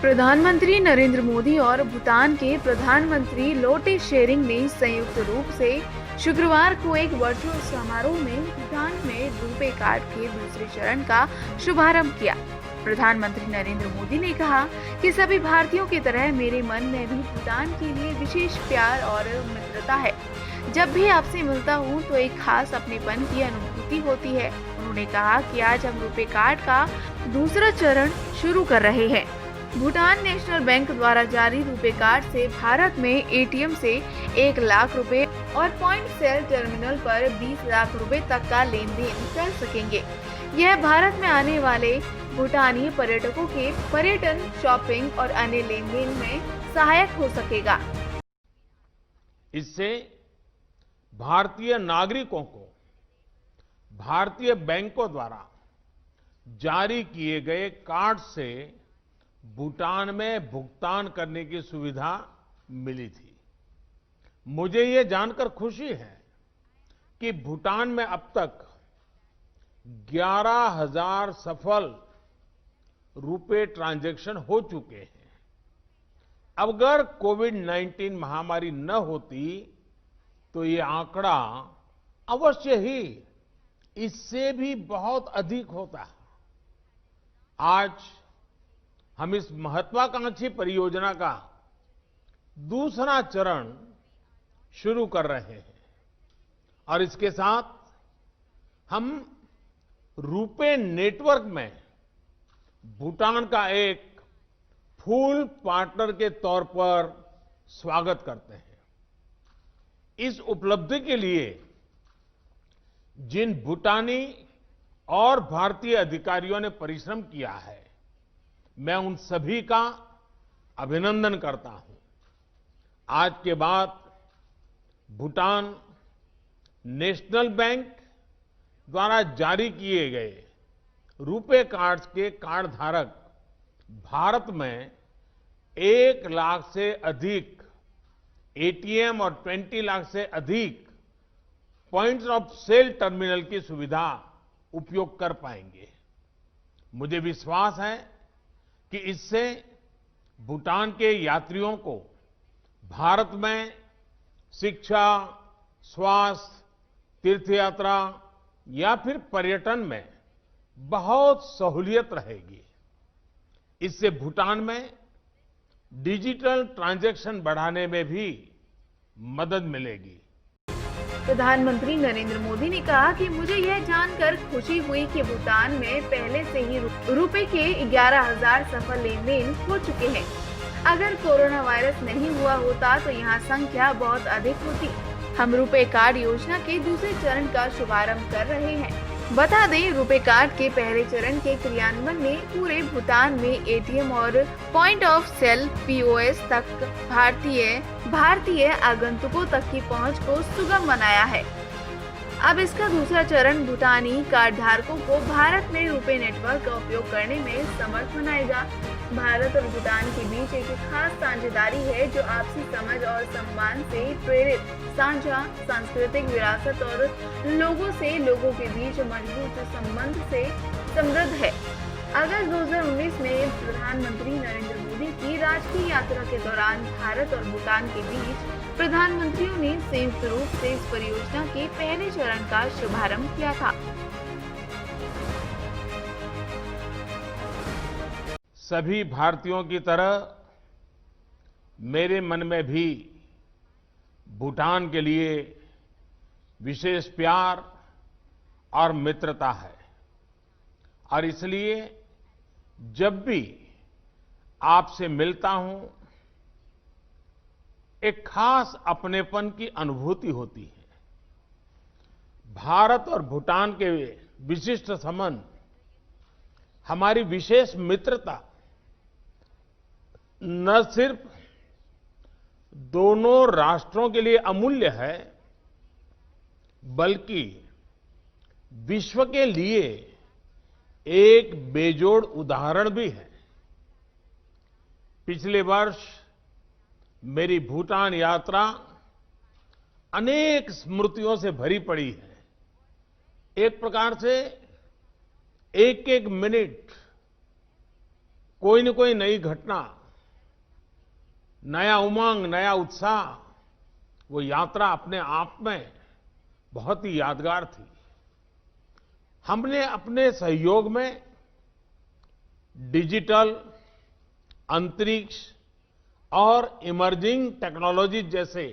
प्रधानमंत्री नरेंद्र मोदी और भूटान के प्रधानमंत्री लोटे शेरिंग ने संयुक्त रूप से शुक्रवार को एक वर्चुअल समारोह में भूटान में रुपे कार्ड के दूसरे चरण का शुभारंभ किया। प्रधानमंत्री नरेंद्र मोदी ने कहा कि सभी भारतीयों की तरह मेरे मन में भी भूटान के लिए विशेष प्यार और मित्रता है। जब भी आपसे मिलता हूँ तो एक खास अपनेपन की अनुभूति होती है। उन्होंने कहा कि आज हम रुपे कार्ड का दूसरा चरण शुरू कर रहे हैं। भूटान नेशनल बैंक द्वारा जारी रुपे कार्ड से भारत में एटीएम से 1 लाख रुपए और पॉइंट सेल टर्मिनल पर 20 लाख रुपए तक का लेन देन कर सकेंगे। यह भारत में आने वाले भूटानी पर्यटकों के पर्यटन, शॉपिंग और अन्य लेन देन में सहायक हो सकेगा। इससे भारतीय नागरिकों को भारतीय बैंकों द्वारा जारी किए गए कार्ड से भूटान में भुगतान करने की सुविधा मिली थी। मुझे ये जानकर खुशी है कि भूटान में अब तक 11,000 सफल रुपे ट्रांजैक्शन हो चुके हैं। अगर कोविड-19 महामारी न होती तो ये आंकड़ा अवश्य ही इससे भी बहुत अधिक होता। आज हम इस महत्वाकांक्षी परियोजना का दूसरा चरण शुरू कर रहे हैं और इसके साथ हम रुपे नेटवर्क में भूटान का एक फुल पार्टनर के तौर पर स्वागत करते हैं। इस उपलब्धि के लिए जिन भूटानी और भारतीय अधिकारियों ने परिश्रम किया है, मैं उन सभी का अभिनंदन करता हूं। आज के बाद भूटान नेशनल बैंक द्वारा जारी किए गए रुपे कार्ड के कार्ड धारक भारत में 1 लाख से अधिक एटीएम और 20 लाख से अधिक पॉइंट्स ऑफ सेल टर्मिनल की सुविधा उपयोग कर पाएंगे। मुझे विश्वास है कि इससे भूटान के यात्रियों को भारत में शिक्षा, स्वास्थ्य, तीर्थयात्रा या फिर पर्यटन में बहुत सहूलियत रहेगी। इससे भूटान में डिजिटल ट्रांजैक्शन बढ़ाने में भी मदद मिलेगी। प्रधानमंत्री नरेंद्र मोदी ने कहा कि मुझे यह जानकर खुशी हुई कि भूटान में पहले से ही रुपए के 11,000 सफल लेन देन हो चुके हैं। अगर कोरोना वायरस नहीं हुआ होता तो यहाँ संख्या बहुत अधिक होती। हम रुपे कार्ड योजना के दूसरे चरण का शुभारंभ कर रहे हैं। बता दें, रुपे कार्ड के पहले चरण के क्रियान्वयन ने पूरे भूटान में एटीएम और पॉइंट ऑफ सेल पीओएस तक भारतीय आगंतुकों तक की पहुंच को सुगम बनाया है। अब इसका दूसरा चरण भूटानी कार्ड धारकों को भारत में रुपे नेटवर्क का उपयोग करने में समर्थ बनाएगा। भारत और भूटान के बीच एक खास साझेदारी है जो आपसी समझ और सम्मान से प्रेरित साझा सांस्कृतिक विरासत और लोगों के बीच मजबूत संबंध से समृद्ध है। अगस्त 2019 में प्रधानमंत्री नरेंद्र मोदी की राजकीय यात्रा के दौरान भारत और भूटान के बीच प्रधानमंत्रियों ने संयुक्त रूप से इस परियोजना के पहले चरण का शुभारंभ किया था। सभी भारतीयों की तरह मेरे मन में भी भूटान के लिए विशेष प्यार और मित्रता है और इसलिए जब भी आपसे मिलता हूं एक खास अपनेपन की अनुभूति होती है। भारत और भूटान के विशिष्ट संबंध, हमारी विशेष मित्रता न सिर्फ दोनों राष्ट्रों के लिए अमूल्य है, बल्कि विश्व के लिए एक बेजोड़ उदाहरण भी है। पिछले वर्ष मेरी भूटान यात्रा अनेक स्मृतियों से भरी पड़ी है। एक प्रकार से एक एक मिनट कोई न कोई नई घटना, नया उमंग, नया उत्साह, वो यात्रा अपने आप में बहुत ही यादगार थी। हमने अपने सहयोग में डिजिटल, अंतरिक्ष और इमर्जिंग टेक्नोलॉजी जैसे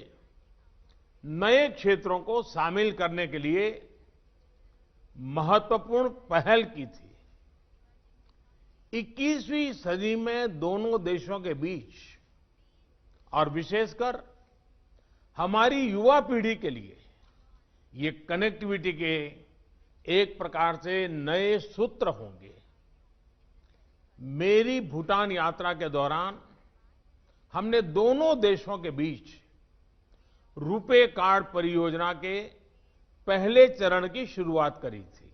नए क्षेत्रों को शामिल करने के लिए महत्वपूर्ण पहल की थी। 21वीं सदी में दोनों देशों के बीच और विशेषकर हमारी युवा पीढ़ी के लिए ये कनेक्टिविटी के एक प्रकार से नए सूत्र होंगे। मेरी भूटान यात्रा के दौरान हमने दोनों देशों के बीच रुपे कार्ड परियोजना के पहले चरण की शुरुआत करी थी।